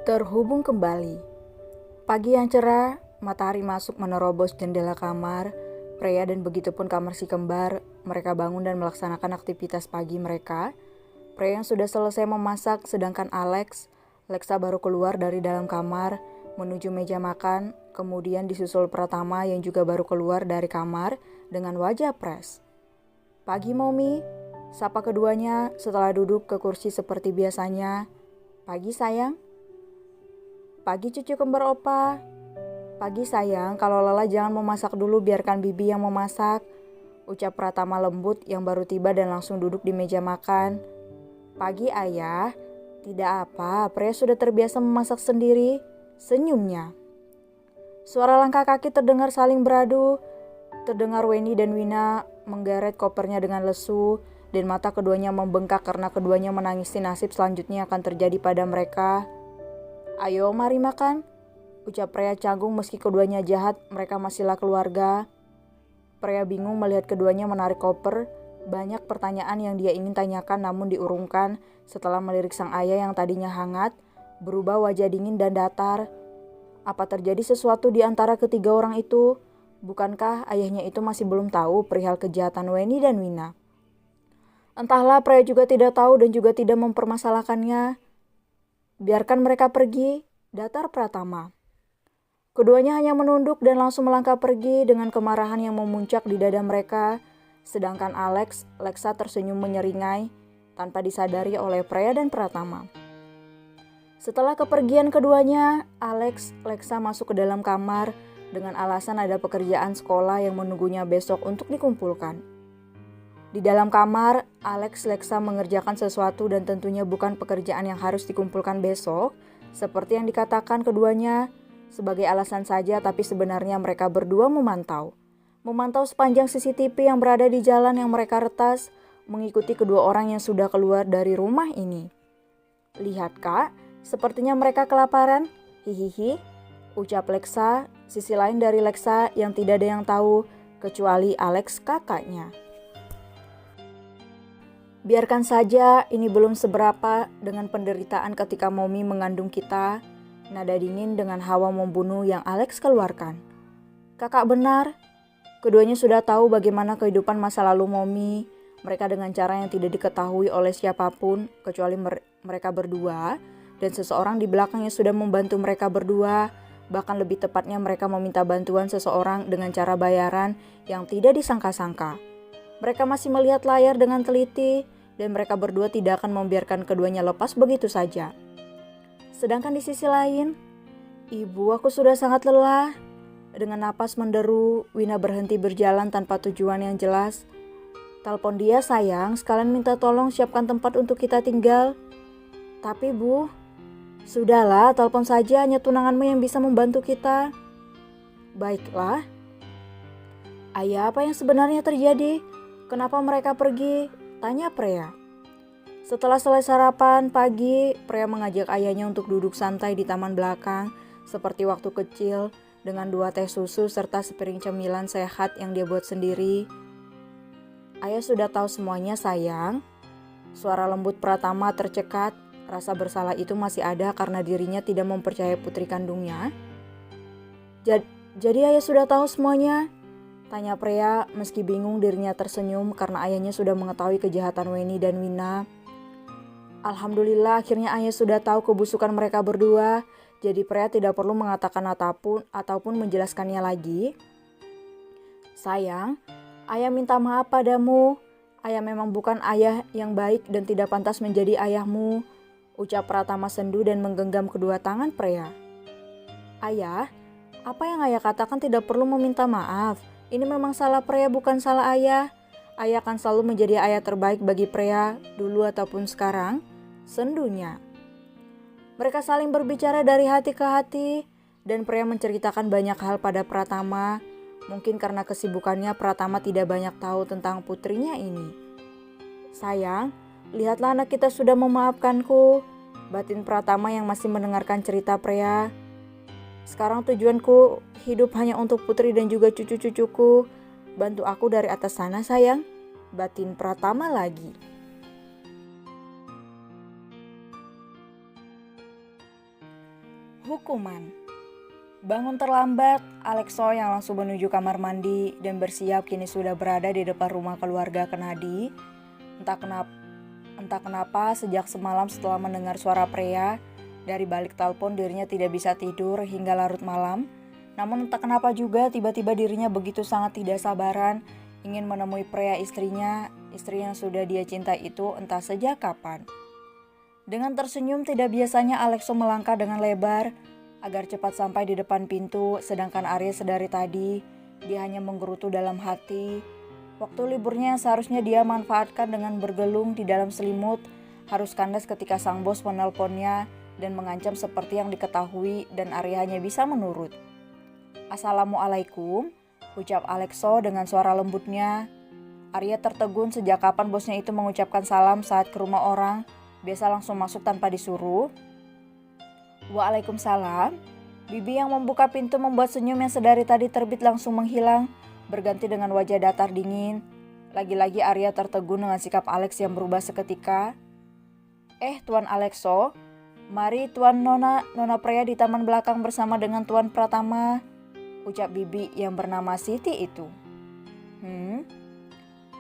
Terhubung kembali. Pagi yang cerah, matahari masuk menerobos jendela kamar. Freya dan begitupun kamar si kembar, mereka bangun dan melaksanakan aktivitas pagi mereka. Freya yang sudah selesai memasak, sedangkan Lexa baru keluar dari dalam kamar, menuju meja makan, kemudian disusul Pratama yang juga baru keluar dari kamar dengan wajah pres. "Pagi, Momi," sapa keduanya setelah duduk ke kursi seperti biasanya. "Pagi, sayang." "Pagi, cucu kembar opa." "Pagi, sayang, kalau lelah jangan memasak dulu, biarkan bibi yang memasak," ucap Pratama lembut yang baru tiba dan langsung duduk di meja makan. "Pagi, ayah." "Tidak apa, Freya sudah terbiasa memasak sendiri," senyumnya. Suara langkah kaki terdengar saling beradu. Terdengar Weni dan Wina menggeret kopernya dengan lesu, dan mata keduanya membengkak karena keduanya menangisi nasib selanjutnya akan terjadi pada mereka. "Ayo, mari makan," ucap Freya canggung meski keduanya jahat, mereka masihlah keluarga. Freya bingung melihat keduanya menarik koper. Banyak pertanyaan yang dia ingin tanyakan namun diurungkan setelah melirik sang ayah yang tadinya hangat, berubah wajah dingin dan datar. Apa terjadi sesuatu di antara ketiga orang itu? Bukankah ayahnya itu masih belum tahu perihal kejahatan Weni dan Wina? Entahlah, Freya juga tidak tahu dan juga tidak mempermasalahkannya. "Biarkan mereka pergi," datar Pratama. Keduanya hanya menunduk dan langsung melangkah pergi dengan kemarahan yang memuncak di dada mereka. Sedangkan Lexa tersenyum menyeringai tanpa disadari oleh Freya dan Pratama. Setelah kepergian keduanya, Lexa masuk ke dalam kamar dengan alasan ada pekerjaan sekolah yang menunggunya besok untuk dikumpulkan. Di dalam kamar, Lexa mengerjakan sesuatu dan tentunya bukan pekerjaan yang harus dikumpulkan besok, seperti yang dikatakan keduanya, sebagai alasan saja, tapi sebenarnya mereka berdua memantau sepanjang CCTV yang berada di jalan yang mereka retas, mengikuti kedua orang yang sudah keluar dari rumah ini. "Lihat, Kak, sepertinya mereka kelaparan, hihihi," ucap Lexa, sisi lain dari Lexa yang tidak ada yang tahu, kecuali Alex kakaknya. "Biarkan saja, ini belum seberapa dengan penderitaan ketika Momi mengandung kita," nada dingin dengan hawa membunuh yang Alex keluarkan. "Kakak benar, keduanya sudah tahu bagaimana kehidupan masa lalu Momi, mereka dengan cara yang tidak diketahui oleh siapapun kecuali mereka berdua, dan seseorang di belakangnya sudah membantu mereka berdua, bahkan lebih tepatnya mereka meminta bantuan seseorang dengan cara bayaran yang tidak disangka-sangka. Mereka masih melihat layar dengan teliti, dan mereka berdua tidak akan membiarkan keduanya lepas begitu saja. Sedangkan di sisi lain, Ibu, aku sudah sangat lelah." Dengan napas menderu, Wina berhenti berjalan tanpa tujuan yang jelas. "Telepon dia, sayang, sekalian minta tolong siapkan tempat untuk kita tinggal." "Tapi, Bu." "Sudahlah, telepon saja, hanya tunanganmu yang bisa membantu kita." "Baiklah." "Ayah, apa yang sebenarnya terjadi? Kenapa mereka pergi?" tanya Freya. Setelah selesai sarapan pagi, Freya mengajak ayahnya untuk duduk santai di taman belakang, seperti waktu kecil, dengan 2 teh susu serta sepiring cemilan sehat yang dia buat sendiri. "Ayah sudah tahu semuanya, sayang." Suara lembut Pratama tercekat, rasa bersalah itu masih ada karena dirinya tidak mempercayai putri kandungnya. Jadi ayah sudah tahu semuanya?" tanya Freya meski bingung dirinya tersenyum karena ayahnya sudah mengetahui kejahatan Weni dan Wina. "Alhamdulillah akhirnya ayah sudah tahu kebusukan mereka berdua, jadi Freya tidak perlu mengatakan ataupun menjelaskannya lagi." "Sayang, ayah minta maaf padamu. Ayah memang bukan ayah yang baik dan tidak pantas menjadi ayahmu," ucap Pratama sendu dan menggenggam kedua tangan Freya. "Ayah, apa yang ayah katakan tidak perlu meminta maaf. Ini memang salah Freya, bukan salah ayah. Ayah akan selalu menjadi ayah terbaik bagi Freya, dulu ataupun sekarang," sendunya. Mereka saling berbicara dari hati ke hati, dan Freya menceritakan banyak hal pada Pratama. Mungkin karena kesibukannya, Pratama tidak banyak tahu tentang putrinya ini. "Sayang, lihatlah anak kita sudah memaafkanku, batin Pratama yang masih mendengarkan cerita Prea. Sekarang tujuanku hidup hanya untuk putri dan juga cucu-cucuku. Bantu aku dari atas sana sayang, batin Pratama lagi. Hukuman. Bangun terlambat, Alexo yang langsung menuju kamar mandi dan bersiap kini sudah berada di depan rumah keluarga Kennedy. Entah kenapa sejak semalam setelah mendengar suara Prea, dari balik telepon dirinya tidak bisa tidur hingga larut malam. Namun entah kenapa juga tiba-tiba dirinya begitu sangat tidak sabaran ingin menemui Prea istrinya, istri yang sudah dia cintai itu entah sejak kapan. Dengan tersenyum tidak biasanya Alexo melangkah dengan lebar agar cepat sampai di depan pintu, sedangkan Arya sedari tadi dia hanya menggerutu dalam hati. Waktu liburnya yang seharusnya dia manfaatkan dengan bergelung di dalam selimut harus kandas ketika sang bos menelponnya dan mengancam seperti yang diketahui dan Arya hanya bisa menurut. "Assalamualaikum," ucap Alexo dengan suara lembutnya. Arya tertegun sejak kapan bosnya itu mengucapkan salam saat ke rumah orang, biasa langsung masuk tanpa disuruh. "Waalaikumsalam." Bibi yang membuka pintu membuat senyum yang sedari tadi terbit langsung menghilang, berganti dengan wajah datar dingin. Lagi-lagi Arya tertegun dengan sikap Alex yang berubah seketika. Tuan Alexo, mari Tuan Nona Prea di taman belakang bersama dengan Tuan Pratama," ucap Bibi yang bernama Siti itu.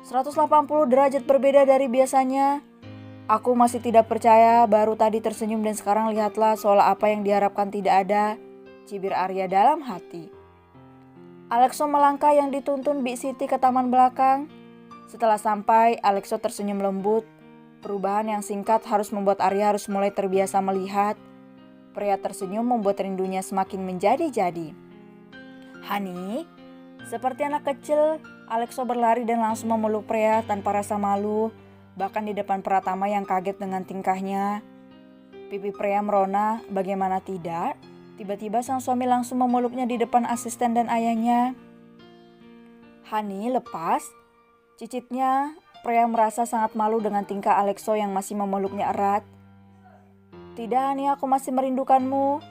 180 derajat berbeda dari biasanya. Aku masih tidak percaya, baru tadi tersenyum dan sekarang lihatlah seolah apa yang diharapkan tidak ada, cibir Arya dalam hati. Alexo melangkah yang dituntun Bi Siti ke taman belakang. Setelah sampai, Alexo tersenyum lembut. Perubahan yang singkat harus membuat Arya harus mulai terbiasa melihat. Pria tersenyum membuat rindunya semakin menjadi-jadi. "Hani," seperti anak kecil, Alexo berlari dan langsung memeluk Prea tanpa rasa malu. Bahkan di depan Pratama yang kaget dengan tingkahnya. Pipi Prea merona, bagaimana tidak? Tiba-tiba sang suami langsung memeluknya di depan asisten dan ayahnya. "Hani, lepas," cicitnya. Prea merasa sangat malu dengan tingkah Alexo yang masih memeluknya erat. "Tidak Hani, aku masih merindukanmu."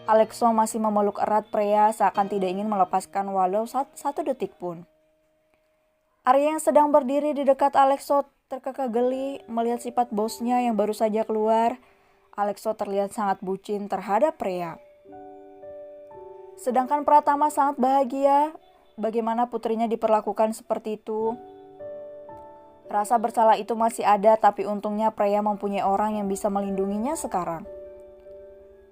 Alexo masih memeluk erat Prea seakan tidak ingin melepaskan walau satu detik pun. Arya yang sedang berdiri di dekat Alexo terkekeh geli melihat sifat bosnya yang baru saja keluar. Alexo terlihat sangat bucin terhadap Prea. Sedangkan Pratama sangat bahagia bagaimana putrinya diperlakukan seperti itu. Rasa bersalah itu masih ada, tapi untungnya Prea mempunyai orang yang bisa melindunginya sekarang.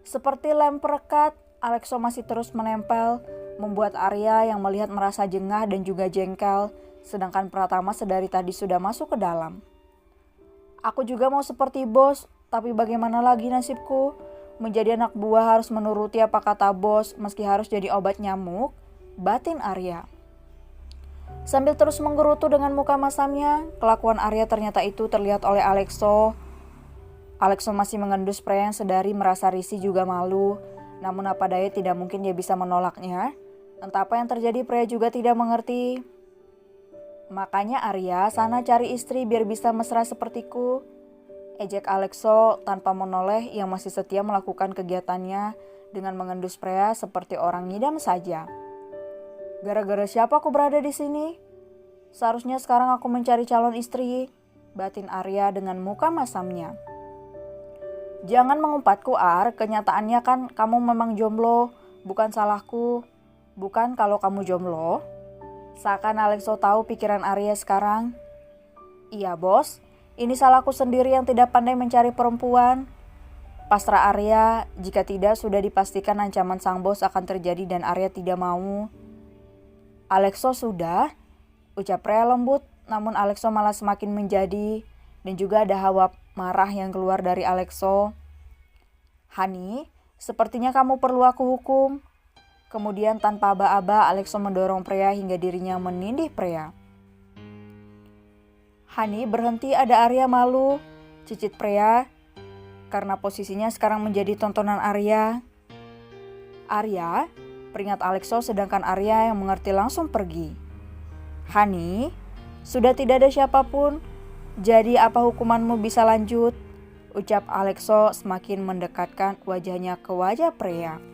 Seperti lem perekat, Alexo masih terus menempel, membuat Arya yang melihat merasa jengah dan juga jengkel. Sedangkan Pratama sedari tadi sudah masuk ke dalam. "Aku juga mau seperti bos, tapi bagaimana lagi nasibku? Menjadi anak buah harus menuruti apa kata bos meski harus jadi obat nyamuk," batin Arya. Sambil terus menggerutu dengan muka masamnya, kelakuan Arya ternyata itu terlihat oleh Alexo. Alexo masih mengendus Prea yang sedari merasa risih juga malu. Namun apa daya tidak mungkin dia bisa menolaknya. Entah apa yang terjadi Prea juga tidak mengerti. "Makanya Arya, sana cari istri biar bisa mesra sepertiku," ejek Alexo tanpa menoleh yang masih setia melakukan kegiatannya dengan mengendus Prea seperti orang ngidam saja. "Gara-gara siapa aku berada di sini? Seharusnya sekarang aku mencari calon istri," batin Arya dengan muka masamnya. "Jangan mengumpat,ku Ar, kenyataannya kan kamu memang jomblo, bukan salahku. Bukan kalau kamu jomblo?" Seakan Alexo tahu pikiran Arya sekarang. "Iya bos, ini salahku sendiri yang tidak pandai mencari perempuan," pasrah Arya. Jika tidak sudah dipastikan ancaman sang bos akan terjadi dan Arya tidak mau. "Alexo sudah," ucap Prea lembut, namun Alexo malah semakin menjadi dan juga ada hawa marah yang keluar dari Alexo. "Hani, sepertinya kamu perlu aku hukum." Kemudian tanpa aba-aba Alexo mendorong Prea hingga dirinya menindih Prea. "Hani, berhenti, ada Arya malu," cicit Prea karena posisinya sekarang menjadi tontonan Arya. "Arya," peringat Alexo sedangkan Arya yang mengerti langsung pergi. "Hani, sudah tidak ada siapapun. Jadi apa hukumanmu bisa lanjut? Ucap Alexo semakin mendekatkan wajahnya ke wajah pria.